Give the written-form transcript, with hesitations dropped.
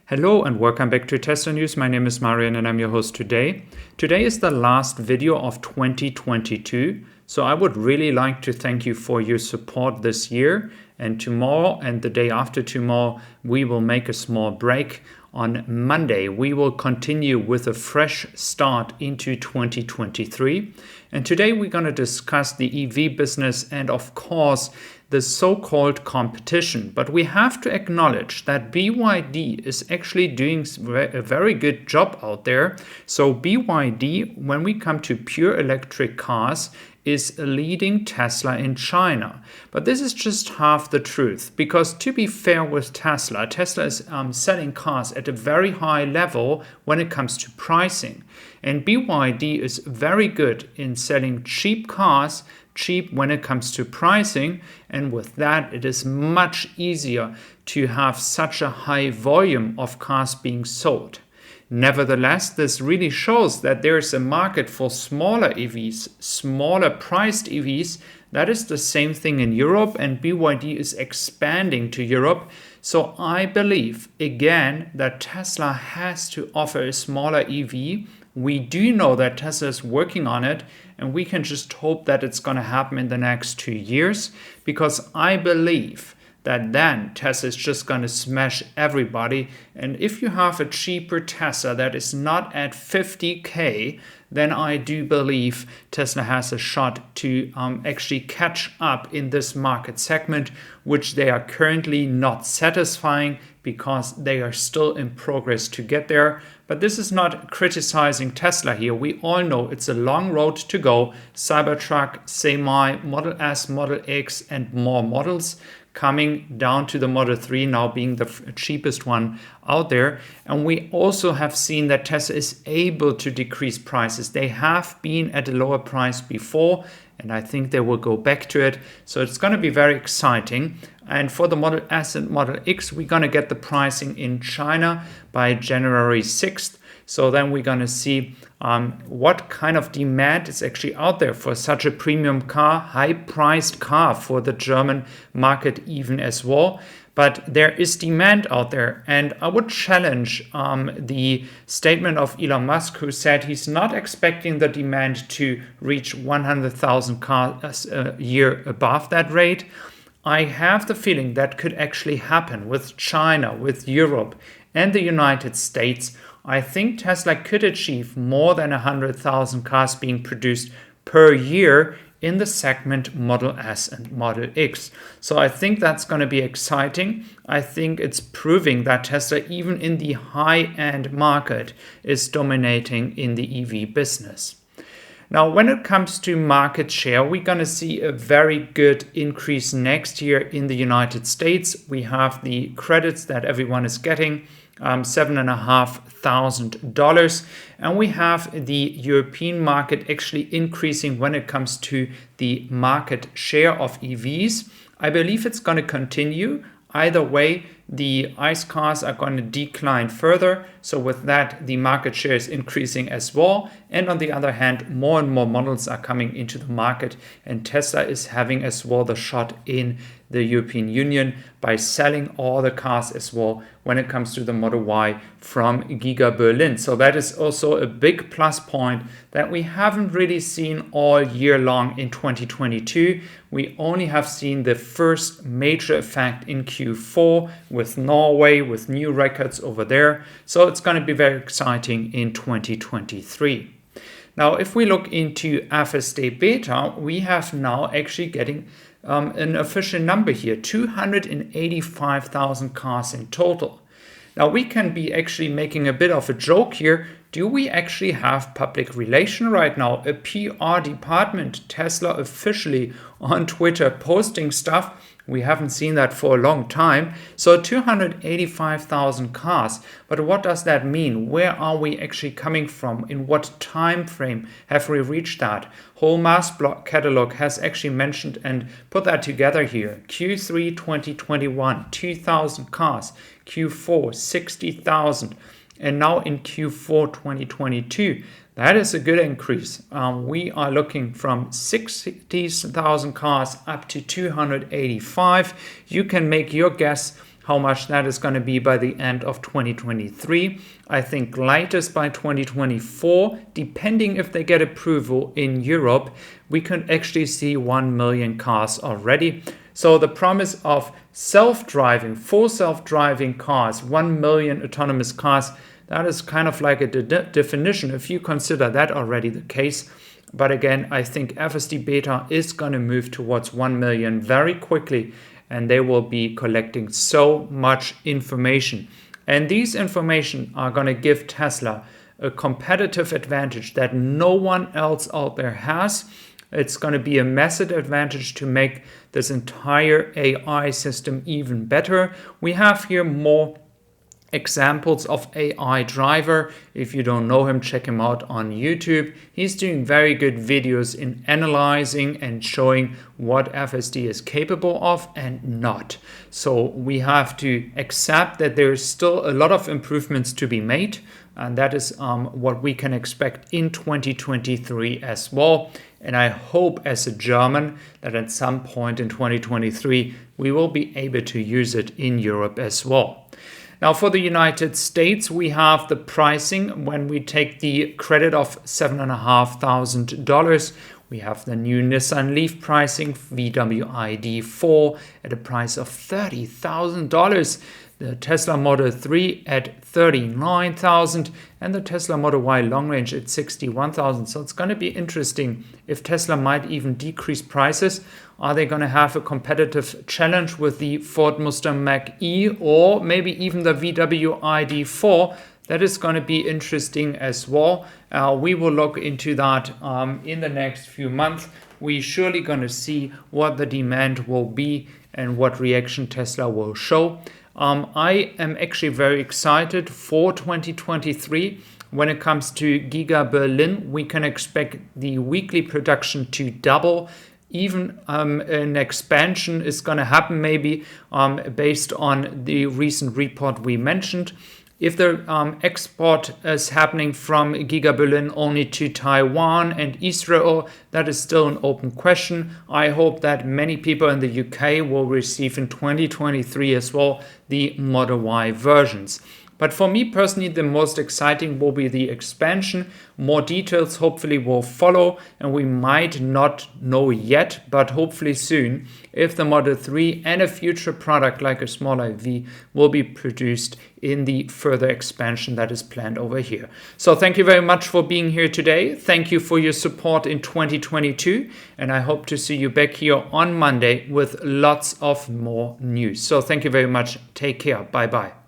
Hello and welcome back to Tesla News. My name is Marian and I'm your host today. Today is the last video of 2022, so I would really like to thank you for your support this year. And tomorrow and the day after tomorrow, we will make a small break. On Monday, we will continue with a fresh start into 2023. And today we're going to discuss the EV business and, of course, the so-called competition. But we have to acknowledge that BYD is actually doing a very good job out there. So BYD, when we come to pure electric cars, is leading Tesla in China. But this is just half the truth, because to be fair with Tesla, Tesla is selling cars at a very high level when it comes to pricing. And BYD is very good in selling cheap cars, cheap when it comes to pricing, and with that it is much easier to have such a high volume of cars being sold. Nevertheless, this really shows that there is a market for smaller EVs, smaller priced EVs. That is the same thing in Europe, and BYD is expanding to Europe. So I believe, again, that Tesla has to offer a smaller EV. We do know that Tesla is working on it, and we can just hope that it's going to happen in the next 2 years, because I believe that then Tesla is just going to smash everybody. And if you have a cheaper Tesla that is not at 50K, then I do believe Tesla has a shot to actually catch up in this market segment, which they are currently not satisfying because they are still in progress to get there. But this is not criticizing Tesla here. We all know it's a long road to go. Cybertruck, Semi, Model S, Model X, and more models coming down to the Model 3 now being the cheapest one out there. And we also have seen that Tesla is able to decrease prices. They have been at a lower price before, and I think they will go back to it. So it's going to be very exciting. And for the Model S and Model X, we're going to get the pricing in China by January 6th. So then we're going to see what kind of demand is actually out there for such a premium car, high-priced car for the German market even as well. But there is demand out there. And I would challenge the statement of Elon Musk, who said he's not expecting the demand to reach 100,000 cars a year above that rate. I have the feeling that could actually happen with China, with Europe, and the United States. I think Tesla could achieve more than 100,000 cars being produced per year in the segment Model S and Model X. So I think that's going to be exciting. I think it's proving that Tesla, even in the high-end market, is dominating in the EV business. Now, when it comes to market share, we're going to see a very good increase next year in the United States. We have the credits that everyone is getting, $7,500, and we have the European market actually increasing when it comes to the market share of EVs. I believe it's going to continue. Either way, the ICE cars are going to decline further. So with that, the market share is increasing as well. And on the other hand, more and more models are coming into the market. And Tesla is having as well the shot in the European Union by selling all the cars as well when it comes to the Model Y from Giga Berlin. So that is also a big plus point that we haven't really seen all year long in 2022. We only have seen the first major effect in Q4 with Norway, with new records over there. So it's going to be very exciting in 2023. Now, if we look into FSD Beta, we have now actually getting an official number here, 285,000 cars in total. Now, we can be actually making a bit of a joke here. Do we actually have public relation right now, a PR department, Tesla officially on Twitter posting stuff? We haven't seen that for a long time. So 285,000 cars. But what does that mean? Where are we actually coming from? In what time frame have we reached that? Whole Mass Block Catalog has actually mentioned and put that together here. Q3 2021, 2,000 cars. Q4, 60,000. And now in Q4 2022, that is a good increase. We are looking from 60,000 cars up to 285. You can make your guess how much that is going to be by the end of 2023. I think latest by 2024, depending if they get approval in Europe, we can actually see 1 million cars already. So the promise of self-driving, full self-driving cars, 1 million autonomous cars, that is kind of like a definition if you consider that already the case. But again, I think FSD Beta is going to move towards 1 million very quickly, and they will be collecting so much information. And these information are going to give Tesla a competitive advantage that no one else out there has. It's going to be a massive advantage to make this entire AI system even better. We have here more examples of AI driver. If you don't know him, check him out on YouTube. He's doing very good videos in analyzing and showing what FSD is capable of and not. So we have to accept that there is still a lot of improvements to be made, and that is what we can expect in 2023 as well. And I hope as a German that at some point in 2023 we will be able to use it in Europe as well. Now for the United States, we have the pricing when we take the credit of $7,500. We have the new Nissan Leaf pricing, VW ID.4 at a price of $30,000. The Tesla Model 3 at $39,000 and the Tesla Model Y long range at $61,000. So it's going to be interesting if Tesla might even decrease prices. Are they going to have a competitive challenge with the Ford Mustang Mach-E or maybe even the VW ID.4? That is going to be interesting as well. We will look into that in the next few months. We're surely going to see what the demand will be and what reaction Tesla will show. I am actually very excited for 2023. When it comes to Giga Berlin, we can expect the weekly production to double. Even an expansion is going to happen maybe based on the recent report we mentioned. If the export is happening from Giga Berlin only to Taiwan and Israel, that is still an open question. I hope that many people in the UK will receive in 2023 as well the Model Y versions. But for me personally, the most exciting will be the expansion. More details hopefully will follow, and we might not know yet, but hopefully soon, if the Model 3 and a future product like a small EV will be produced in the further expansion that is planned over here. So thank you very much for being here today. Thank you for your support in 2022, and I hope to see you back here on Monday with lots of more news. So thank you very much. Take care. Bye-bye.